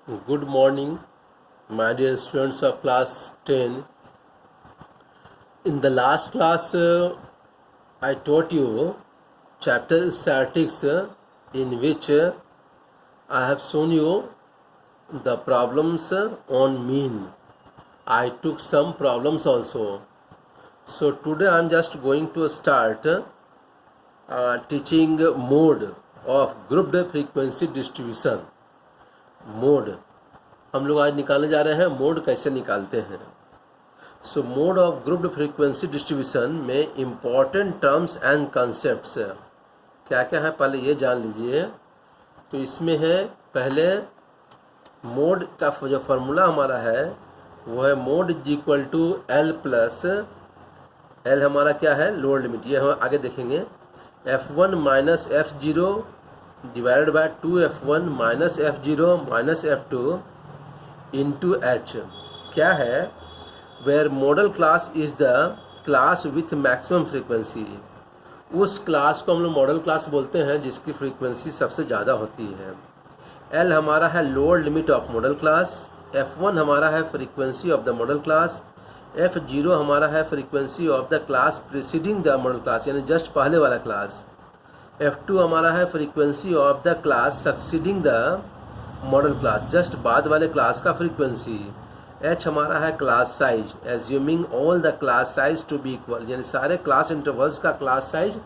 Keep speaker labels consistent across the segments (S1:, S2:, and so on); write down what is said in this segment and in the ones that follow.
S1: Good morning, my dear students of class 10. In the last class, I taught you chapter statistics, in which I have shown you the problems on mean. I took some problems also. So today I am just going to start teaching mode of grouped frequency distribution. Mode हम लोग आज निकालने जा रहे हैं, mode कैसे निकालते हैं। सो mode of grouped frequency distribution में इम्पॉर्टेंट टर्म्स एंड कंसेप्ट्स क्या क्या है पहले ये जान लीजिए। तो इसमें है पहले मोड का जो फार्मूला हमारा है वो है mode is equal to L plus L हमारा क्या है लोअर लिमिट, ये हम आगे देखेंगे। F1 minus F0 divided by 2F1 minus F0 minus F2 into H क्या है, where modal class is the class with maximum frequency. उस क्लास को हम लोग मॉडल क्लास बोलते हैं जिसकी फ्रीक्वेंसी सबसे ज़्यादा होती है। L हमारा है lower limit of modal class, F1 हमारा है frequency of the modal class, F0 हमारा है frequency of the class preceding the modal class यानी जस्ट पहले वाला क्लास, F2 हमारा है frequency of the class succeeding the modal class just बाद वाले क्लास का फ्रीक्वेंसी, H हमारा है class size assuming all the class size to be equal यानी सारे क्लास इंटरवल्स का क्लास साइज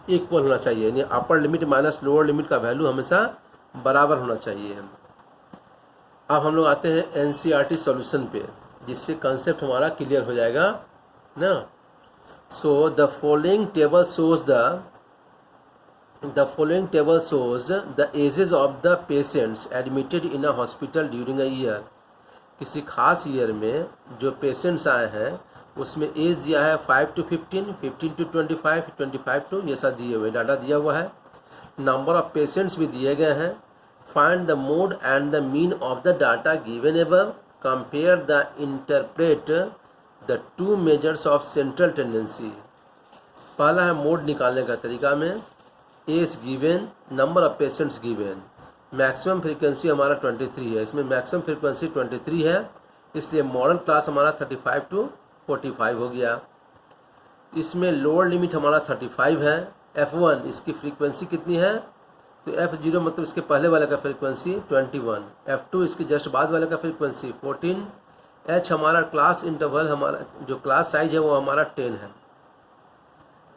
S1: इक्वल होना चाहिए यानी upper limit minus lower limit का वैल्यू हमेशा बराबर होना चाहिए। अब हम लोग आते हैं NCERT सॉल्यूशन पे जिससे कंसेप्ट हमारा क्लियर हो जाएगा ना। So the following table shows the ages of the patients admitted in a hospital during a year। किसी खास ईयर में जो पेशेंट्स आए हैं उसमें एज दिया है 5 to 15, 15 to 25, 25 to ये सब दिए हुए डाटा दिया हुआ है। नंबर ऑफ पेशेंट्स भी दिए गए हैं। Find the mode and the mean of the data given above, compare the interpret the two measures of central tendency. पहला है मोड निकालने का तरीका में age given, number of patients given, maximum frequency हमारा 23 है, इसमें मैक्सिमम फ्रीक्वेंसी 23 है इसलिए मॉडल क्लास हमारा 35 to 45 हो गया। इसमें लोअर लिमिट हमारा 35 है। F1 इसकी फ्रीक्वेंसी कितनी है तो F0 मतलब इसके पहले वाले का फ्रीक्वेंसी 21, F2 इसके जस्ट बाद वाले का फ्रीक्वेंसी 14, H हमारा क्लास इंटरवल हमारा जो क्लास साइज है वो हमारा 10 है।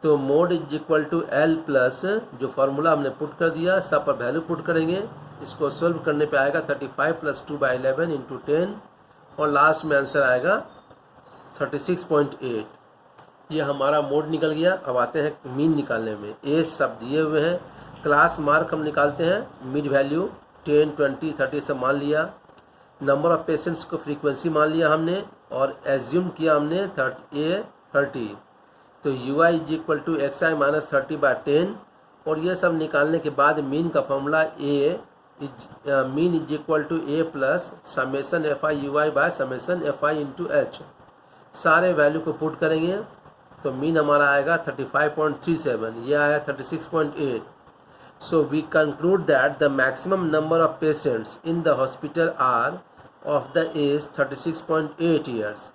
S1: तो mode is equal to L plus जो फार्मूला हमने पुट कर दिया सब पर वैल्यू पुट करेंगे, इसको सोल्व करने पे आएगा 35 प्लस 2/11 इंटू 10 और लास्ट में आंसर आएगा 36.8। ये हमारा मोड निकल गया। अब आते हैं मीन निकालने में। एज सब दिए हुए हैं, क्लास मार्क हम निकालते हैं, मिड वैल्यू 10, 20, 30 सब मान लिया, नंबर ऑफ पेशेंट्स को फ्रीक्वेंसी मान लिया हमने और एज्यूम किया हमने 30। तो UI is equal to XI minus 30/10 और ये सब निकालने के बाद मीन का formula mean is equal to A plus summation FI UI by summation FI into H। सारे वैल्यू को पुट करेंगे तो मीन हमारा आएगा 35.37, ये आया 36.8। So we conclude that the maximum number of patients in the hospital are of the age 36.8 years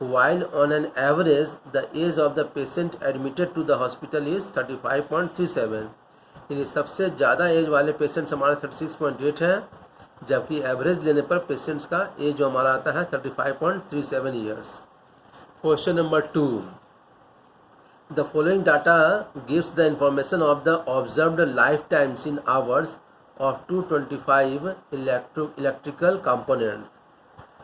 S1: while on an average the age of the patient admitted to the hospital is 35.37। यानी सबसे ज़्यादा as वाले patients हमारे 36.8 हैं जबकि average लेने पर patients का एज जो हमारा आता है 35.37 years. Question number 2, the following data gives the information of the observed life times in hours of 225 electrical component.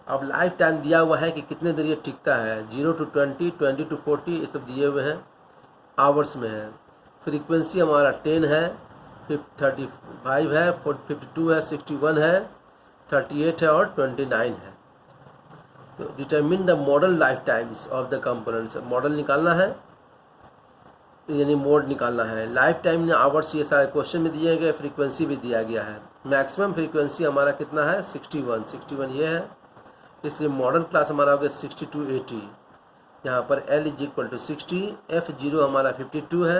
S1: अब लाइफ टाइम दिया हुआ है कि कितने देर ये टिकता है, 0 to 20, 20 to 40 ये सब दिए हुए हैं, आवर्स में है। फ्रीक्वेंसी हमारा 10 है, 35 है, 52 है, 61 है, 38 है और 29 है। तो determine the model life times of the components, model निकालना है यानी मोड निकालना है। लाइफ टाइम ने आवर्स ये सारे क्वेश्चन में दिए गए, फ्रीक्वेंसी भी दिया गया है। मैक्सिमम फ्रीक्वेंसी हमारा कितना है 61 ये है इसलिए मॉडल क्लास हमारा हो गया 60 to 80। यहाँ पर L is equal to 60, F0 हमारा 52 है,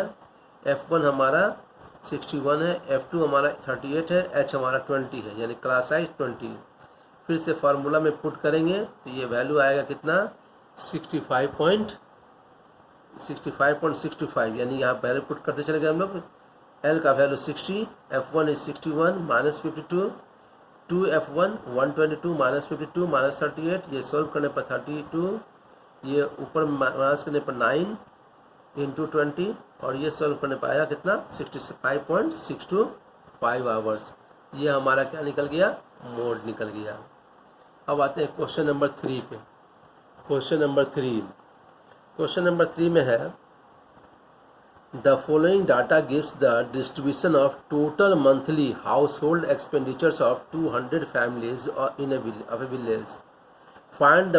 S1: F1 हमारा 61 है, F2 हमारा 38 है, H हमारा 20 है यानी क्लास साइज 20। फिर से फार्मूला में पुट करेंगे तो ये वैल्यू आएगा कितना 65.65 यानी यहाँ वैल्यू पुट करते चले गए हम लोग। L का value 60, F1 is 61 minus 52, 2F1 122 minus 52 minus 38, ये सोल्व करने पर 32, ये ऊपर माइनस करने पर 9 इंटू 20 और ये सोल्व करने पर आया कितना 65.625 आवर्स। ये हमारा क्या निकल गया, मोड निकल गया। अब आते हैं क्वेश्चन नंबर 3 पे। क्वेश्चन नंबर 3 में है the following data gives the distribution of total monthly house hold expenditures of 200 families in a village. Find the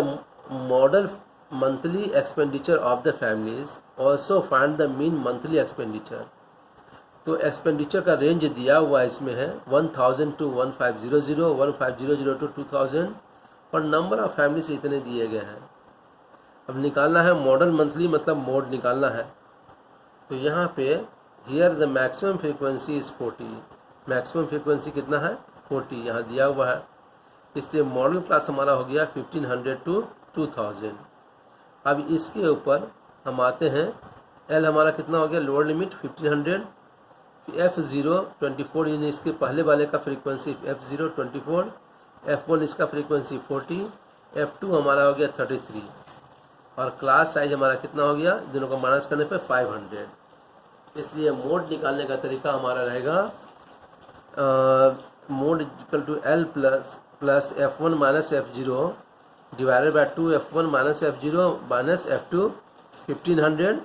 S1: model monthly expenditure of the families, also find the mean monthly expenditure. तो expenditure का range दिया हुआ इसमें है 1000 to 1500, 1500 to 2000 और number of family इतने दिए गए हैं। अब निकालना है मॉडल मंथली, मतलब मोड निकालना है। तो यहाँ पे here the maximum frequency is 40, maximum frequency कितना है 40 यहाँ दिया हुआ है, इसलिए मॉडल क्लास हमारा हो गया 1500 to 2000। अब इसके ऊपर हम आते हैं, एल हमारा कितना हो गया लोअर लिमिट 1500, F0 24 यानी इसके पहले वाले का फ्रीक्वेंसी F0 24, F1 इसका फ्रीक्वेंसी 40, F2 हमारा हो गया 33 और क्लास साइज हमारा कितना हो गया, दोनों को माइनस करने पे 500। इसलिए मोड निकालने का तरीका हमारा रहेगा mode equal to L plus F1 minus F0 divided by 2F1 minus F0 minus F2 1500,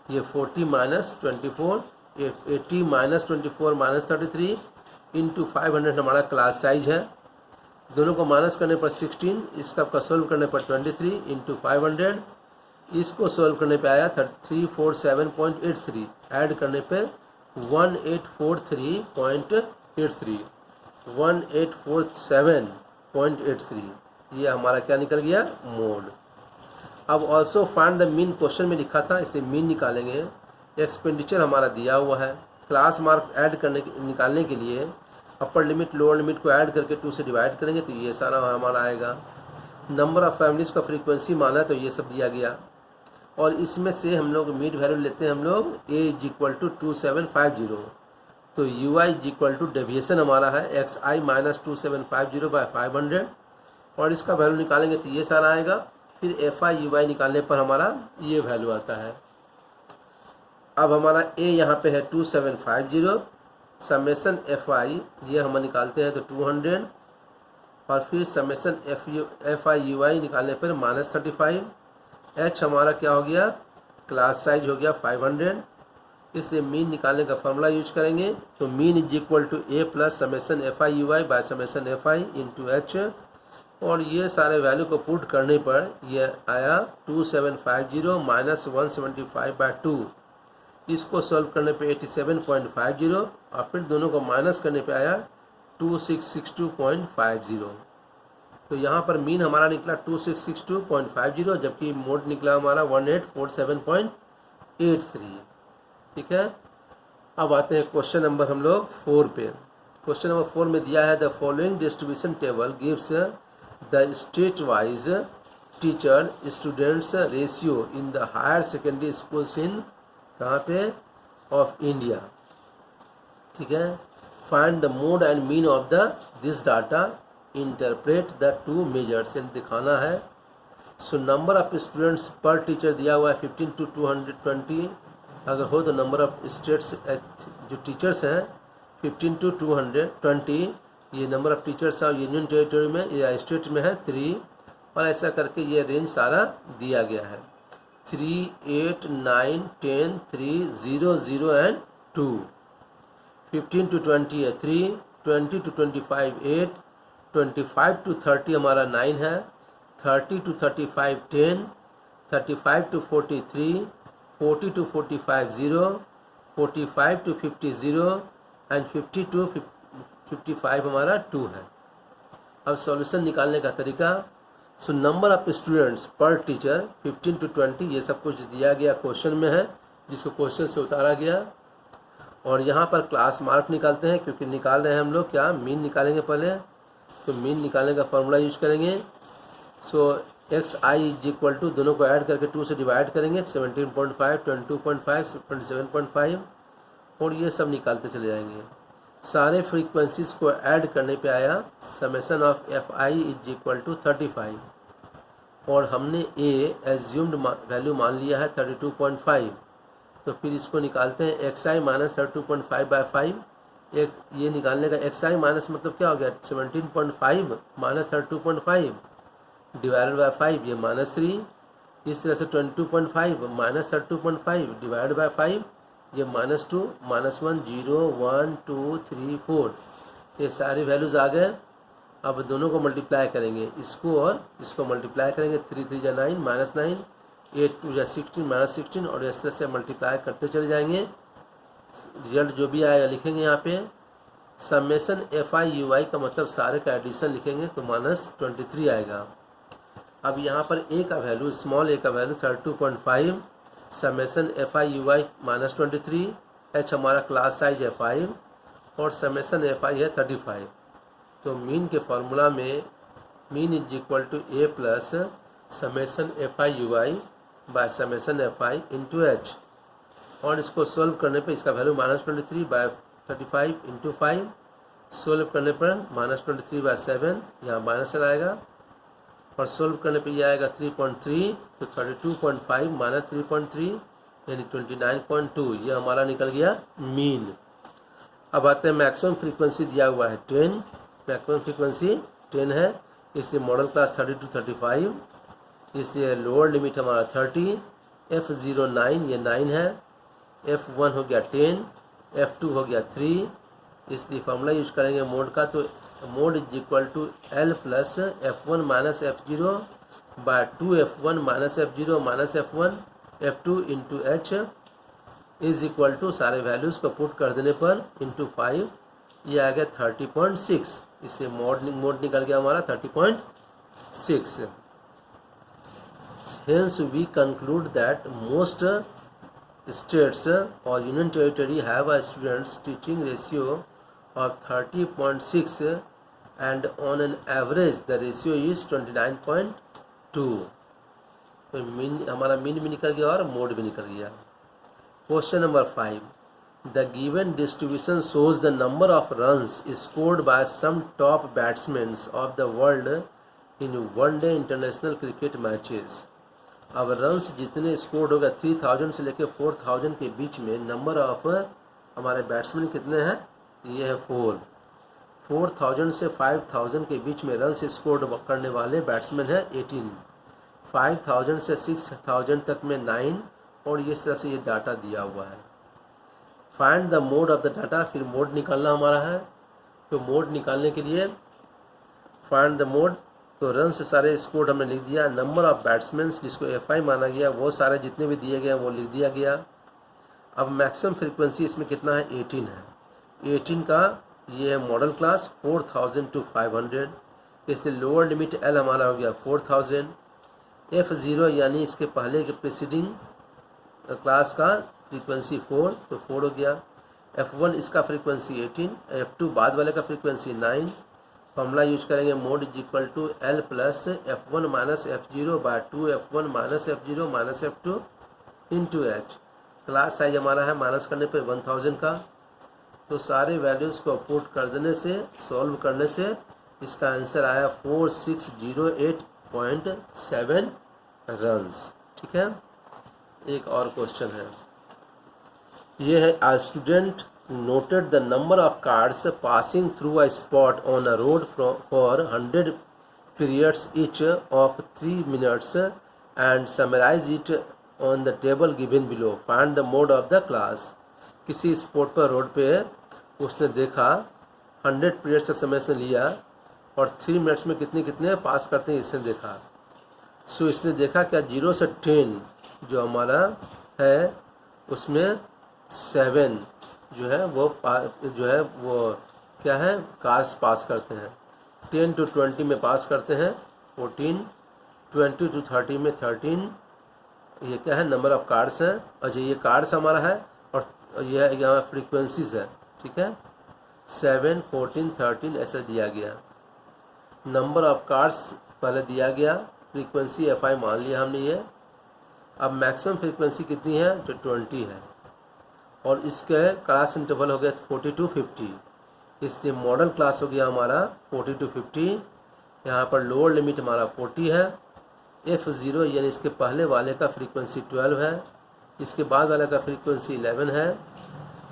S1: ये 40 माइनस 24, 80 माइनस 24 माइनस 33 इंटू 500 हमारा क्लास साइज है। दोनों को माइनस करने पर 16, इसका आपका सोल्व करने पर 23 इंटू 500, इसको सोल्व करने पे आया 347.83, ऐड करने पे 1843.83, 1847.83, ये हमारा क्या निकल गया मोड। अब also find the mean question में लिखा था, इसलिए मीन निकालेंगे। एक्सपेंडिचर हमारा दिया हुआ है, क्लास मार्क ऐड करने निकालने के लिए अपर लिमिट लोअर लिमिट को ऐड करके 2 से डिवाइड करेंगे तो ये सारा हमारा आएगा। नंबर ऑफ फैमिलीज़ का फ्रीक्वेंसी माना तो ये सब दिया गया और इसमें से हम लोग मिड वैल्यू लेते हैं हम लोग A इज इक्वल टू 2750, तो UI is equal to deviation हमारा है XI माइनस 2750 बाय 500 और इसका वैल्यू निकालेंगे तो ये सारा आएगा। फिर FI UI निकालने पर हमारा ये वैल्यू आता है। अब हमारा A यहाँ पे है 2750, समेसन FI ये हम निकालते हैं तो 200 और फिर समेसन FI UI निकालने पर माइनस 35। H हमारा क्या हो गया, क्लास साइज हो गया 500, इसलिए मीन निकालने का फॉर्मूला यूज करेंगे। तो mean is equal to A plus summation FI UI by summation FI into H और ये सारे वैल्यू को पुट करने पर ये आया 2750 माइनस 175/2, इसको सॉल्व करने पे 87.50 और फिर दोनों को माइनस करने पे आया 2662.50। तो यहाँ पर मीन हमारा निकला 2662.50 जबकि मोड निकला हमारा 1847.83। ठीक है, अब आते हैं क्वेश्चन नंबर हम लोग 4 पे। क्वेश्चन नंबर 4 में दिया है the following distribution table gives the state wise teacher students ratio in the higher secondary schools in कहाँ पे ऑफ इंडिया। ठीक है, find the mode and mean of the this data, interpret the two measures, दिखाना है। सो number of students पर teacher दिया हुआ है 15 to 220, अगर हो तो नंबर ऑफ स्टेट्स जो टीचर्स हैं 15 to 220, ये नंबर ऑफ टीचर्स और यूनियन टेरिटरी में या स्टेट में है 3 और ऐसा करके ये रेंज सारा दिया गया है 3, 8, 9, 10, 3, 0, 0 एंड 2। 15 to 20 है 3, 20 to 25 8, 25 to 30 हमारा 9 है, 30 to 35 10, 35 to 43, 40 to 45 0, 45 to 50 0 and 50 to 55 हमारा 2 है। अब सॉल्यूशन निकालने का तरीका, सो नंबर ऑफ स्टूडेंट्स पर टीचर 15 to 20 ये सब कुछ दिया गया क्वेश्चन में है, जिसको क्वेश्चन से उतारा गया और यहाँ पर क्लास मार्क निकालते हैं क्योंकि निकाल रहे हैं हम लोग क्या मीन निकालेंगे पहले। तो मीन निकालने का फॉर्मूला यूज करेंगे। So X I is equal to, दोनों को ऐड करके 2 से डिवाइड करेंगे, 17.5, 22.5, 27.5 और ये सब निकालते चले जाएंगे। सारे फ्रीक्वेंसीज को ऐड करने पे आया summation of F I is equal to 35 और हमने ए एज्यूम्ड वैल्यू मान लिया है 32.5। तो फिर इसको निकालते हैं एक्स आई माइनस 32.5/5। एक ये निकालने का एक्स आई माइनस मतलब क्या हो गया 17.5 माइनस 32.5 डिवाइडेड बाय 5, ये -3। इस तरह से 22.5 माइनस 32.5 डिवाइडेड बाय 5, ये -2, -1, 0, 1, 2, 3, 4, ये सारी वैल्यूज़ आ गए। अब दोनों को मल्टीप्लाई करेंगे, इसको और इसको मल्टीप्लाई करेंगे, 3 3 जा 9 -9, 8 2 जा 16 -16 और इस तरह से मल्टीप्लाई करते चले जाएंगे। रिजल्ट जो भी आएगा लिखेंगे यहाँ पे। समेसन एफ आई यू आई का मतलब सारे का एडिशन लिखेंगे तो -23 आएगा। अब यहाँ पर ए का वैल्यू, स्मॉल ए का value 32.5, summation F I U I -23, H हमारा क्लास साइज है 5 और समेसन एफ आई है 35। तो मीन के फॉर्मूला में mean is equal to A plus summation F I U I by summation F I into H और इसको सोल्व करने पे इसका वैल्यू -23/35 इंटू 5, सोल्व करने पर -23/7 यहाँ माइनस आएगा और सोल्व करने पे ये आएगा 3.3, तो 32.5 माइनस 3.3 यानी 29.2, ये हमारा निकल गया मीन। अब आते हैं मैक्सिमम फ्रीक्वेंसी दिया हुआ है 10, मैक्सिमम फ्रीक्वेंसी 10 है, इसलिए मॉडल क्लास 30 to 35, इसलिए लोअर लिमिट हमारा 30, F09 ये 9 है, F1 हो गया 10, F2 हो गया 3, इसलिए फॉर्मूला यूज करेंगे मोड का। तो mode is equal to L plus F1 minus F0 by 2F1 minus F0 minus F1 F2 into H is equal to सारे वैल्यूज़ को पुट कर देने पर इंटू 5, ये आ गया 30.6, इसलिए मोड निकल गया हमारा 30.6। Hence we conclude that most states or union territory have a students teaching ratio of 30.6 and on an average the ratio is 29.2। तो मीन हमारा मीन भी निकल गया और मोड भी निकल गया। Question number 5, the given distribution shows the number of runs scored by some top batsmen of the world in one-day international cricket matches। अब रन्स जितने स्कोर्ड होगा 3000 से लेकर 4000 के बीच में नंबर ऑफ हमारे बैट्समैन कितने हैं, ये है 4। 4000 से 5000 के बीच में रन्स स्कोर्ड करने वाले बैट्समैन हैं 18, 5000 से 6000 तक में 9 और इस तरह से ये डाटा दिया हुआ है। Find the mode of the data, फिर मोड निकालना हमारा है। तो मोड निकालने के लिए फाइंड द मोड, तो रन से सारे स्कोर हमने लिख दिया। नंबर ऑफ बैट्समैन जिसको FI माना गया वो सारे जितने भी दिए गए वो लिख दिया गया। अब मैक्सिमम फ्रीक्वेंसी इसमें कितना है 18 है, 18 का ये है मॉडल क्लास 4000 to 500, इसलिए लोअर लिमिट L हमारा हो गया 4000। F0 यानी इसके पहले के प्रीसीडिंग क्लास का फ्रीक्वेंसी 4, तो 4 हो गया। F1 इसका फ्रीक्वेंसी 18, F2 बाद वाले का फ्रीक्वेंसी 9। फॉर्मूला यूज करेंगे mode is equal to L plus F1 minus F0 by 2F1 minus F0 minus F2 into H। Class size हमारा है माइनस करने पर 1000 का, तो सारे वैल्यूज़ को पुट कर देने से सॉल्व करने से इसका आंसर आया 4608.7 रन्स। ठीक है, एक और क्वेश्चन है, ये है आ student noted the number of cars passing through a spot on a road for 100 periods each of 3 minutes and summarize it on the table given below। Find the mode of the class। किसी spot पर road पे उसने देखा 100 periods का समय से लिया और 3 मिनट्स में कितने कितने पास करते हैं इसने देखा। सो इसने देखा क्या 0 से 10 जो हमारा है उसमें 7 जो है वो क्या है कार्स पास करते हैं। 10 to 20 में पास करते हैं 14, 20 to 30 में 13, ये क्या है नंबर ऑफ कार्ड्स हैं। अच्छा ये कार्ड्स हमारा है और यह यहाँ फ्रीक्वेंसीज है। ठीक है, 7, 14, 13 ऐसा दिया गया। नंबर ऑफ कार्ड्स पहले दिया गया, फ्रीक्वेंसी FI मान लिया हमने ये। अब मैक्सिमम फ्रीक्वेंसी कितनी है, जो 20 है, और इसके क्लास इंटरवल हो गया 40 to 50, इसलिए मॉडल क्लास हो गया हमारा 40 to 50। यहाँ पर लोअर लिमिट हमारा 40 है। F0 यानी इसके पहले वाले का फ्रीक्वेंसी 12 है, इसके बाद वाले का फ्रीक्वेंसी 11 है।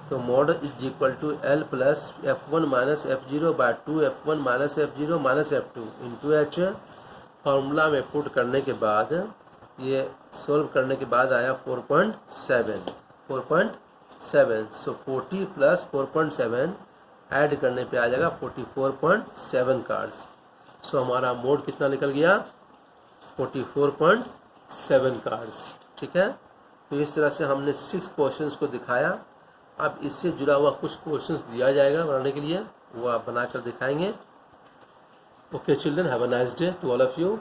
S1: तो mode is equal to L plus F1 minus F0 by 2 F1 minus F0 minus F2 into H। Formula में पुट करने के बाद ये सोल्व करने के बाद आया 4.7। सो 40 प्लस 4.7 ऐड करने पे आ जाएगा 44.7 कार्ड्स। सो हमारा मोड कितना निकल गया, 44.7 कार्ड्स। ठीक है, तो इस तरह से हमने 6 क्वेश्चंस को दिखाया। अब इससे जुड़ा हुआ कुछ क्वेश्चंस दिया जाएगा बनाने के लिए, वो आप बनाकर दिखाएंगे। Okay children, have a nice day to all of you.